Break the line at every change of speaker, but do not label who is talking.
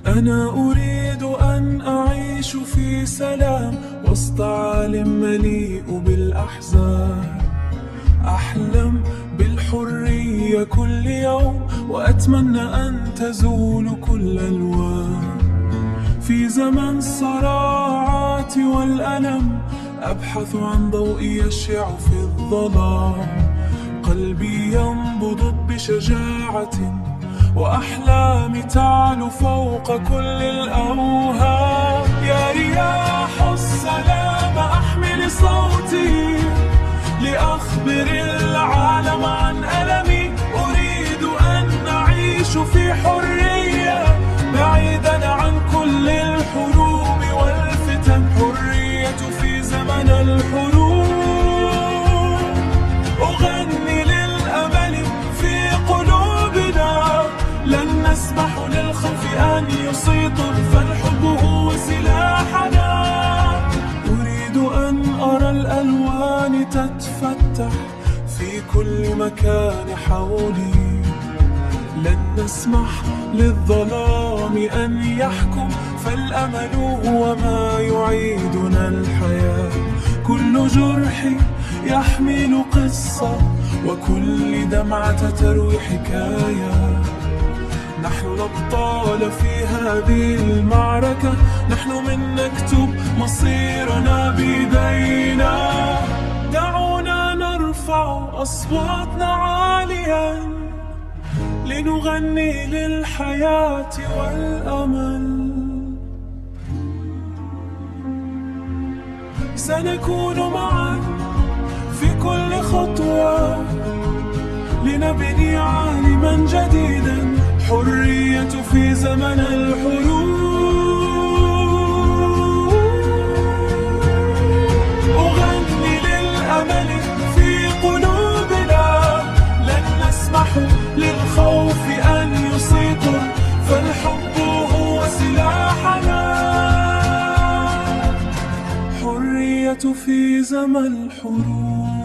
أنا أريد أن أعيش في سلام وسط عالم مليء بالأحزان. أحلم بالحرية كل يوم وأتمنى أن تزول كل ألوان. في زمن الصراعات والألم أبحث عن ضوء يشع في الظلام. قلبي ينبض بشجاعة وأحلامي تعلو فوق كل الأوهام. يا رياح السلام أحمل صوتي لأخبر العالم عن ألمي. أريد أن أعيش في حرية بعيدا عن كل الحروب والفتن. حرية في زمن الحروب. أغني للأمل في قلوبنا، لن نسمح للخوف أن يسيطر، فالحب هو سلاحنا. أريد أن أرى الألوان تتفتح في كل مكان حولي. لن نسمح للظلام أن يحكم، فالأمل هو ما يعيدنا الحياة. كل جرح يحمل قصة وكل دمعة تروي حكاية. نحن الأبطال في هذه المعركة، نحن من نكتب مصيرنا بيدينا. دعونا نرفع أصواتنا عاليا لنغني للحياة والأمل. سنكون معا في كل خطوة لنبني عالما جديدا. حرية في زمن الحروب. أغني للأمل في قلوبنا، لن نسمح للخوف أن يسيطر، فالحب هو سلاحنا. حرية في زمن الحروب.